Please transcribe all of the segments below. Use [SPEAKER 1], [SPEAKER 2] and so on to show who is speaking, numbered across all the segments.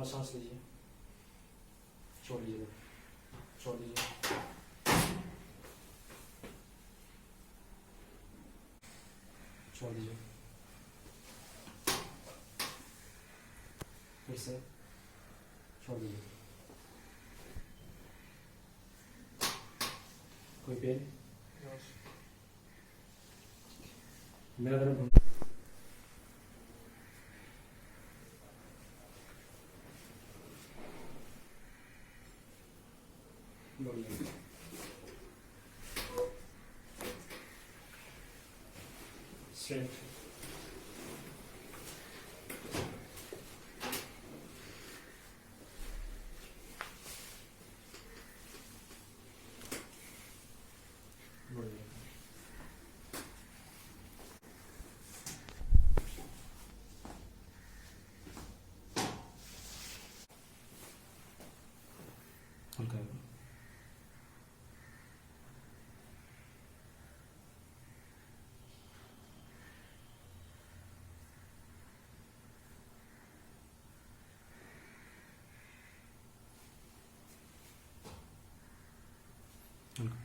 [SPEAKER 1] सांस लीजिए, छोड़ दीजिए, छोड़ दीजिए, छोड़ दीजिए, फिर से छोड़ दीजिए। कोई पेन? मेरा तरफ घूम। बढ़िया। स्ट्रेट। बढ़िया। हल्का है। हल्का।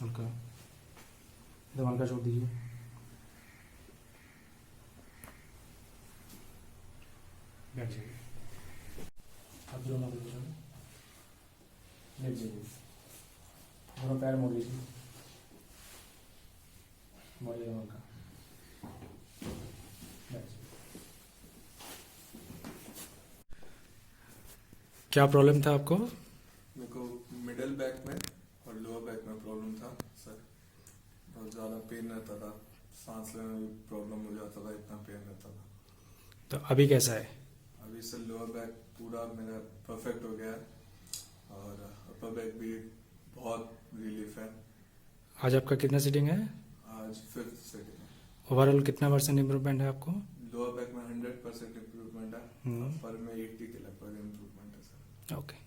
[SPEAKER 1] हल्का। एकदम हल्का छोड़ दीजिए। बैठ जाइए। अब दोनों पोजीशन लेट जाइए। दोनों पैर मोड़ लीजिए। मोड़िए दोनों का। बैठ जाइए। क्या प्रॉब्लम था आपको?
[SPEAKER 2] मेरे को मिडिल बैक में और लोअर बैक में प्रॉब्लम था सर। बहुत ज़्यादा पेन रहता था, सांस लेने में प्रॉब्लम हो जाता था, इतना पेन रहता था।
[SPEAKER 1] तो अभी कैसा है?
[SPEAKER 2] अभी से लोअर बैक पूरा मेरा परफेक्ट हो गया है और अपर बैक भी बहुत रिलीफ है।
[SPEAKER 1] आज आपका कितना सीटिंग है?
[SPEAKER 2] आज 5th सेटिंग है।
[SPEAKER 1] ओवरऑल कितना % इम्प्रूवमेंट है आपको?
[SPEAKER 2] लोअर बैक में 100% इम्प्रूवमेंट है, अपर में 80 के लगभग इम्प्रूवमेंट है सर।
[SPEAKER 1] ओके।